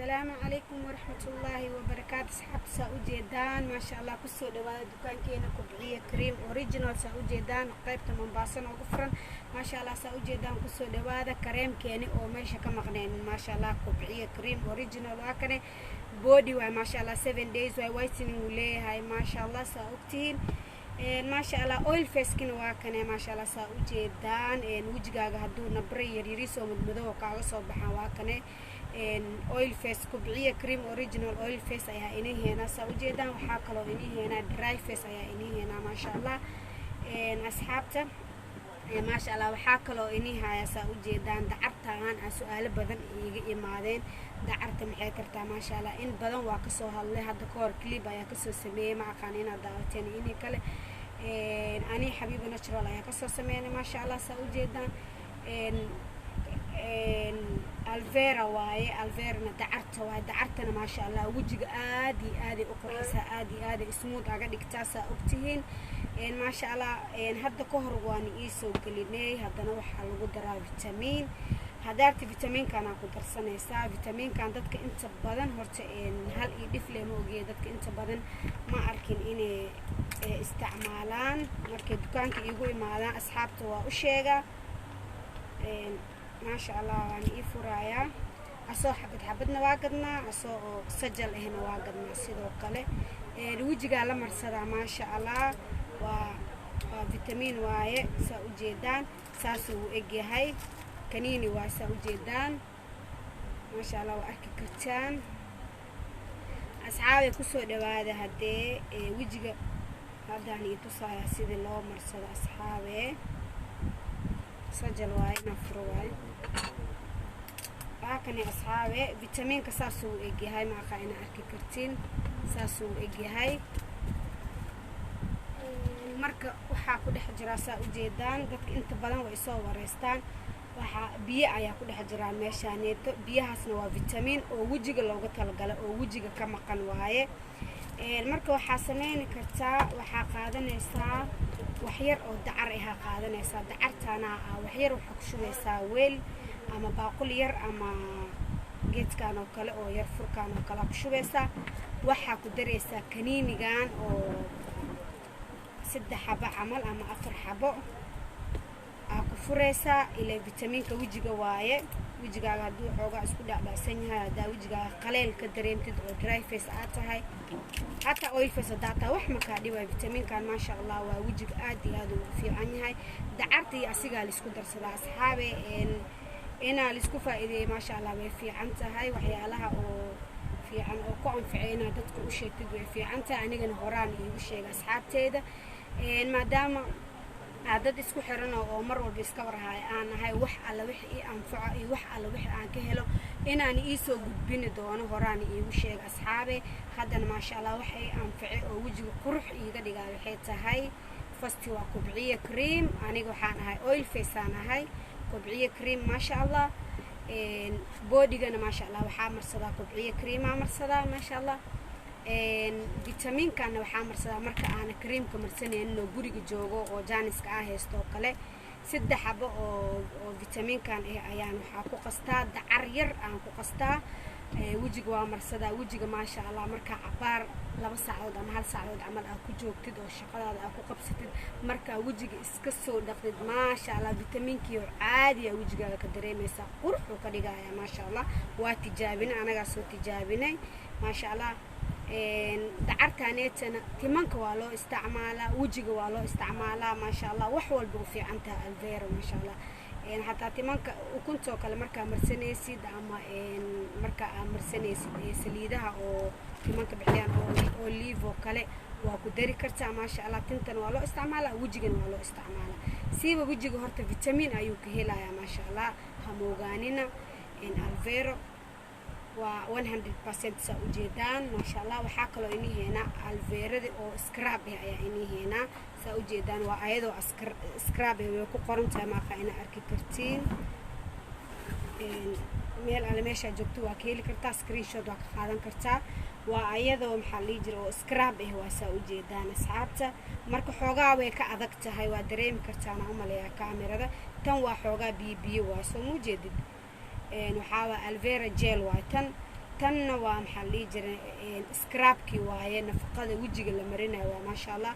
السلام عليكم ورحمة الله وبركاته. أصحاب سأوجدان ما شاء الله كسو دواء دكان كينا كبعية كريم أوريجينال سأوجدان قيبت من باصن وغفرا ما شاء الله سأوجدان كسو دواء كريم كيني أو ماشا كمغنين ما شاء الله كبعية كريم أوريجينال واكني بودي وما شاء الله 7 days وايتنين وليه هاي ما شاء الله سأوجتين ما شاء الله oil face كنا واكنه ما شاء الله سأوجدان وجهك هدو نبري يريسو مدمدو كاغا soo baxan waakane oil face كبعية كريم اوريجينال oil face ayaa inay heena سأوجدان waxa kale oo inay heena dry face ayaa inay heena ما شاء الله asxaabta ما شاء الله waxa kale oo inay haya سأوجدان dacartaan su'aalo badan iiga imaadeen dacarta maxay kartaa ما شاء الله in badan waa ka soo hadlay hadda ka hor clip ayaa ka soo sameeyay ma aqaan inaad daawateen inay kale أنا حبيبة ناتشرال أيها كسر سمينا ما شاء الله سأوجدان الفيرا واي الفيرا دعرتنا ما شاء الله وجه آدي أقرأسها آدي اسمود أقعد إكتاسا أبتهين ما شاء الله هذا كهر واني إيسو قليني هذا نوح القدرة فيتامين هدارت فيتامين كان أقدر سنة فيتامين كان دتك أنت بدن هرت هل يضيف له موجي دتك أنت بدن ما أركن إني استعمالان مركز دكانك يقول معنا أصحابته وأشياء ما شاء الله يعني إفرايا أصو حبتنا واجدنا أصو سجل هنا واجدنا سيدو كله الوجه على مرسلا ما شاء الله وفيتامين واي سأوجدان ساسو إجي هاي كنيني وسأوجدان ما شاء الله وأركي كرتان أصحابي كسو دواده هدي وجه هذا يعني تصايا سيد الله مرسل أصحابي سجل واي نفر واي لكن أصحابي فيتامين كساسو إجي هاي مع خاينة أركي كرتين ساسو إجي هاي مركا وحا كده حجرا سأوجدان دك انت بدن ويسو وريستان waxa biyo ayaa ku dhex jira meeshaaneeto biyahaasna waa vitamin oo wajiga looga talgalay oo wajiga ka maqan waaye marka waxa sameyn kartaa waxa qaadanaysaa wax yar oo dacar ah qaadanaysaa dacartana wax yar waxa ku shubeysaa weel ama baaqul yar ama geedkan oo kale oo yar furkaan oo kale ku shubeysaa waxa ku dareysaa kaniinigan oo 3 xabo amal ama 4 xabo فريسا إلى فيتامين كوجيجا واي وجيجا هادو حوجا اسكو دعبسن yahay hada wajiga qaleel ka dareemtid oo dry face aad tahay hatta oil face data wax ma ka dhiwa vitamin kan ma sha Allah waa wajiga aad iyo aad u fiican yahay dacartii asiga la isku darsada asxaabe ina la isku faa'iideeyay ma sha Allah way fiican tahay waxyaalaha oo fiican oo ku anfacayna dadku u sheegtid way fiican tahay anigana horaan iigu sheegay asxaabteeda maadaama dad isku xiran oo mar walba iska warhaay aan ahay wax alla wixii anfaco iyo wax alla wixii aan ka helo inaan soo gudbin doono horaan iigu sheeg asxaabe haddana ma sha Allah waxay anfaco oo wajiga qurux iiga dhigaa waxay tahay fasti waa kubciye cream aniga waxaan ahay oil face aan ahay kubciye cream ma sha Allah bodigana ma sha Allah waxa marsada kubciye cream marsada ma sha Allah فيتامين كان waxaa marsada marka aan creamka marsanayno guriga joogo oo jaaniska ah heesto kale 3 xabo oo vitamin kan ayaan waxa ku qastaa dacar yar aan ku qastaa wajiga waa marsada wajiga ma sha Allah marka cabaar 2 saacadood ama 1 saacadood amal aad ku joogtid oo shaqadaada aad ku qabsatid marka wajiga iska soo dhaqdid ma sha Allah vitaminkii caadi ah wajiga ka dareemaysa qurux ka dhigaya ma sha Allah waa tijaabin anaga soo tijaabinay ma sha Allah dacartaanetana timanka waa loo isticmaalaa wajiga waa loo isticmaalaa ma sha Allah wax walba u fiicantaa alveera ma sha Allah hatta timanka ukunto kale marka marsanaysid ama marka marsanaysid saliidaha oo timanka bixiyaan oo olive oo kale waa ku dari kartaa ma sha Allah tintan waa loo isticmaalaa wajigana waa loo isticmaalaa siiba wajiga horta vitamin ayuu ka helayaa ma sha Allah hamoogaanina alveera و100% سأوجدان ما شاء الله وحاكلو إني هنا الفيرد أو سكراب هي إني هنا سأوجدان وأيضا سكراب هي كقرن تما خاينا أركيكرتين ميل على ماشى جبتو وكيل كرتا سكرين شوت وكخادن كرتا وأيضا محلي جرو سكراب هو سأوجدان أصحابته مركو حوجا ويك أذكت هاي ودريم كرتانا عمليا كاميرا تنوا حوجا بي واسو مجدد waxaa alveera gel waatan tanna waa maxaa la dhihi jiray scrabkii waaye nafaqada wejiga la marinayo waa maasha allah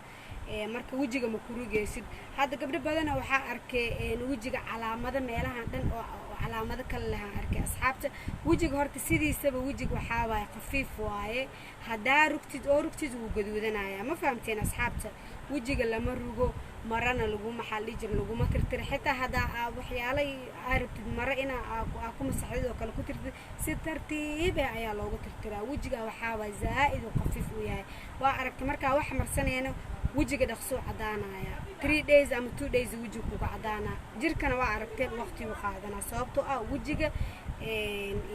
marka wejiga ma kurugeysid hadda gabdho badana waxaa arkay wejiga calaamado meelahan dhan oo calaamado kale lahaan arkay asxaabta wejiga horta sidiisaba wejiga waxaa waaye khafiif waaye haddaa rugtid wuu gaduudanayaa ma fahamteen asxaabta wejiga lama rugo marana lagu maxaa la dhihi jiray laguma tirtira xitaa haddaa waxyaalo aa rabtid maro inaa ku masaxdid oo kale ku tirtid si tartiib ayaa loogu tirtiraa wejiga waxaa waaye zaa'id oo khafiif u yahay waa aragtay markaa wax marsanayna wejiga dhaqsoo cadaanaya 3 days ama 2 days wejiga kuga cadaanaa jirkana waa aragteen waqti uu qaadanaa sababtoo ah wejiga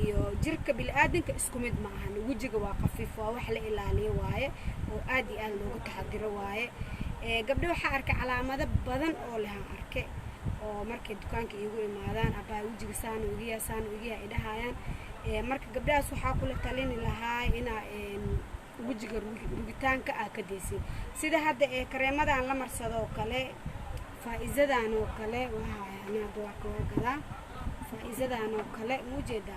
iyo jirka bini'aadanka isku mid ma ahan wejiga waa khafiif waa wax la ilaaliyo waaye oo aad iyo aad loogu taxadiro waaye gabdho waxaa arkay calaamado badan oo lehan arke oo markay dukaanka iigu imaadaan abaa wejiga saan ugiya idhahayaan marka gabdhahaas waxaa kula talini lahaa inaa wejiga rugitaanka ka deysin sida hadda kareemadan la marsado oo kale faa'iidadan oo kale waa gadaa faa'iidadan oo kale muujeeda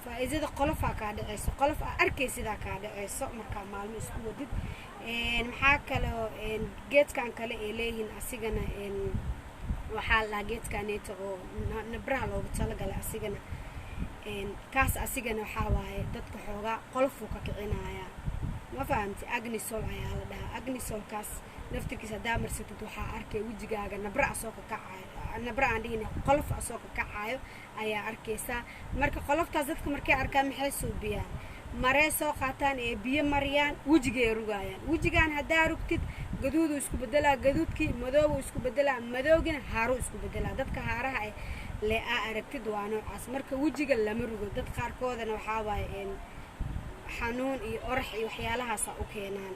faa'iidada qolof ka dhaceyso qolof arkaysidaa ka dhaceyso marka maalmo isku wadid maxaa kale geedkan kale ee leeyihiin asigana waxaa la geedkaneeto oo nabraha loogu talagalay asigana kaas asigana waxaa waaye dadka xoogaa qolofuu ka kicinaya ma fahamti agnisol ayaa la dhahaa agnisolkaas naftigiisa haddaa marsatid waxaa arkay wejigaaga nabra asoo ka kacayo nabra aan dhihina qolof asoo ka kacayo ayaa arkaysaa marka qoloftaas dadka markay arkaan maxay suubiyaan maree soo qaataan ee biyo mariyaan wejigay rugaayaan wejigaan haddaa rugtid gaduuduu isku bedelaa gaduudkii madoobu isku bedelaa madoogina haaruu isku bedelaa dadka haaraha le aragtid waa noocaas marka wejiga lama rugo dad qaarkoodana waxaa waaye xanuun iyo orax iyo waxyaalahaas u keenaan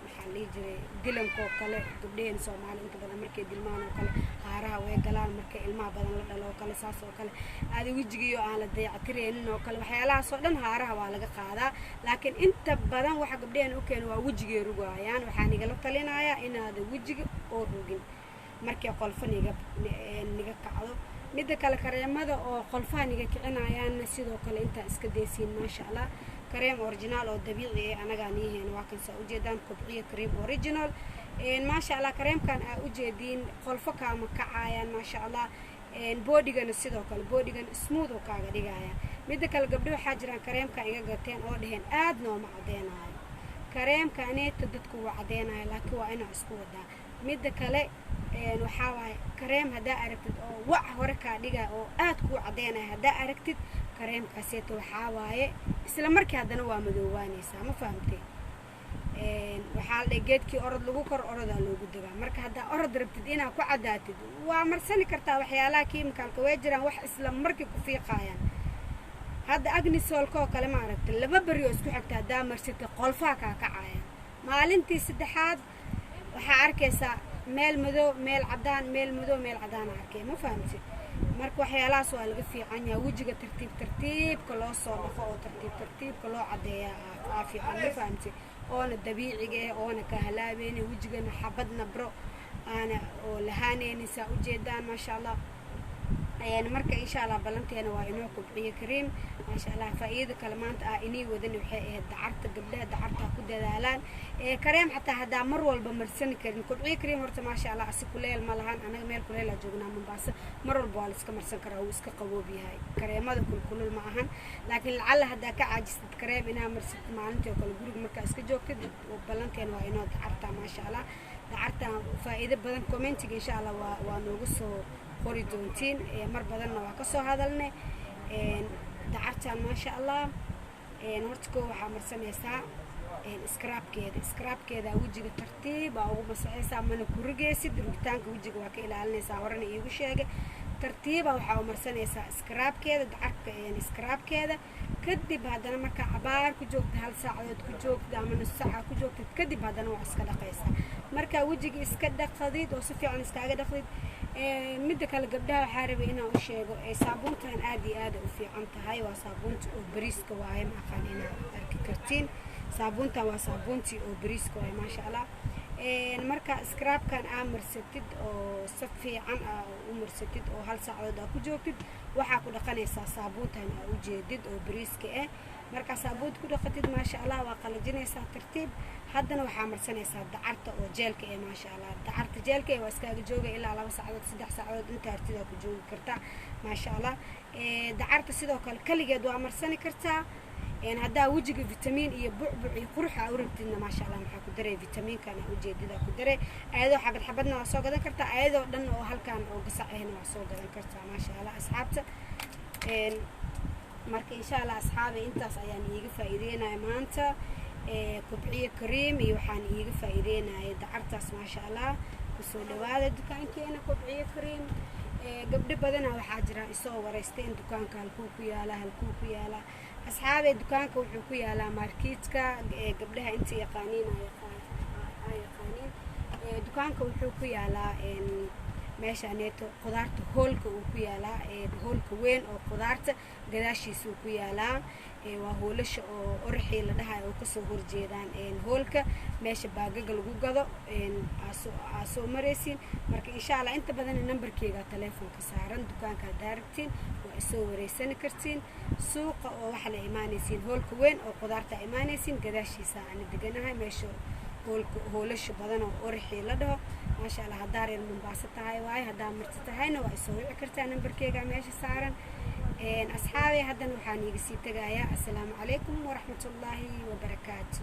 maxaa la dhihi jiray dilankoo kale gabdhaheen Soomaali inta badan markay dilmaan oo kale haaraha way galaan markay ilmaha badan la dhalo oo kale saas oo kale aad wejigiyo aan la dayactireenin oo kale waxyaalahaas oo dhan haaraha waa laga qaadaa laakiin inta badan waxa gabdhaheen u keenay waa wejigay rugaayaan waxaan igala talinayaa inaad wejiga oo rugin markay qolfaniga niga kacdo midda kale kareemada oo qolfaniga kicinayaan sidoo kale inta iska deysiin maasha Allah كريم أوريجينال أو طبيعي أنا غانيه أنا واكن سأوجدان كوبية كريم أوريجينال ما شاء الله كريم كان أوجدين خلفك مكعايا ما شاء الله بوديغان السيدوك البوديغان سموث وكاغا ديغايا ميدك القبدو حاجران كريم كان إيغاقتين أو دهين آدنو معدينا كريم كانت تددكو وعدينا لكن وإنو عسكو دا ميدك لي وحاواي كريم هدا أركتد أو وع هوركا ديغا أو آدكو عدينا هدا أركتد كريم كاسيتو حاواي isla markii hadana waa madoowaanaysaa ma fahamtay waxaa la geedkii orod lagu kor oroda loogu dagaa marka hadda orod rabtid inaad ku cadaatid waa marsani kartaa waxyaalaha kiimikaalka way jiraan wax isla markii ku fiiqayaan hadda agnisolka oo kale ma aragtay laba bari oo isku xigta haddaa marsatay qolfaha ka kacaya maalintii saddexaad waxaa arkaysaa meel madow meel cadaan arkay ma fahamtay marka waxyaalahaas waa laga fiican yahay wejiga tartiibka loo soo dhaqo oo tartiibka loo cadeeyaa fiican ma fahamtay oona dabiiciga ah oona ka halaabeena wejigana xabadna bro ana oo lahaaneen saa u jeedaan ma sha Allah marka insha Allah balanteena waa inoo kobciyo kareem ma sha Allah faa'iido kale maanta inii wadan waxay ahayd dacarta gabdhaha dacarta ku dadaalaan kareem xataa hadaa mar walba marsan karin kobciyo kareem horta ma sha Allah asi kuleel ma lahan anaga meel kuleel la joognaa Mombasa mar walba waa la iska marsan karaa oo iska qaboob yahay kareemada kulul ma ahan laakiin lacala hadaa ka caajistid kareem inaa marsid maalintii oo kale guriga marka iska joogtid balanteena waa inoo dacarta ma sha Allah dacarta faa'iido badan commentiga insha Allah waa noogu soo qori doontiin mar badanna waa ka soo hadalnay dacartan ma sha Allah horta ko waxa marsanaysaa scrapkeeda wejiga tartiib ugu masaxaysaa mana ku rugeysid rugitaanka wejiga waa ka ilaalinaysaa horena iigu sheegay tartiib waxa marsanaysaa scrapkeeda dacarka scrapkeeda kadib hadana marka cabaar ku joogto hal saacadood ku joogto ama nus saac ku joogto kadib hadana waa iska dhaqaysaa marka wejiga iska dhaqadid oo si fiican iskaga dhaqdid midda kale gabdhaha waxaa rabay inaan u sheego saabuuntan aad iyo aad u fiican tahay waa saabuunta oo bariiska waaye ma aqaan inaad arki kartiin saabuuntan waa saabuuntii oo bariiska waaye ma sha Allah marka scrapkan marsatid oo si fiican u marsatid oo hal saacadood ku joogtid waxa ku dhaqanaysaa saabuuntan u jeedid oo bariiska marka saabuud ku dhaqatid ma sha Allah waa qalajinaysaa tartiib haddana waxaa marsanaysaa dacarta oo jeelka ee ma sha Allah dacarta jeelka ee waa iskaaga jooga ilaa 2 saacadood 3 saacadood inta artida ku joogi kartaa ma sha Allah dacarta sidoo kale kaligeed waa marsani kartaa haddaa wajiga vitamin iyo bucbuc iyo qurux aa u rabtidna ma sha Allah maxaa ku daray vitamiinkan aa ujeedida ku daray ayadoo xabad xabadna waa soo gadan kartaa ayadoo dhan oo halkan oo gasac ahna waa soo gadan kartaa ma sha Allah asxaabta marka insha Allah asxaabi intaas ayaan iiga faa'iideynaa maanta kubciye kareem iyo waxaan iiga faa'iideynaa dacartaas ma sha Allah kusoo dhawaada dukaankeena kubciye kareem gabdho badan waxaa jira isoo wareystay in dukaanka halkuu ku yaala asxaabe dukaanka wuxuu ku yaalaa marketka gabdhaha inta yaqaaniin dukaanka wuxuu ku yaalaa meesha neeto qudaarta hoolka uu ku yaalaa hoolka weyn oo qudaarta gadaashiisa uu ku yaalaa waa hoolasha oo orxii la dhahay oo ka soo horjeedaan hoolka meesha baagaga lagu gado soo maraysiin marka insha Allah inta badan nambarkeyga telefoonka saaran dukaanka daaragtiin waa soo wareysani kartiin suuqa oo waxa la imaanaysiin hoolka weyn oo qudaarta imaanaysiin gadaashiisa aan deganahay meesha hoolasha badan oo orxii la dhaho ما شاء الله هدار المنباسة تاعي واي هدار مرتتهاي نوع يسوي كرتان بركيجا ماشي صارن أصحابي هذا نوحاني قصيت السلام عليكم ورحمة الله وبركاته.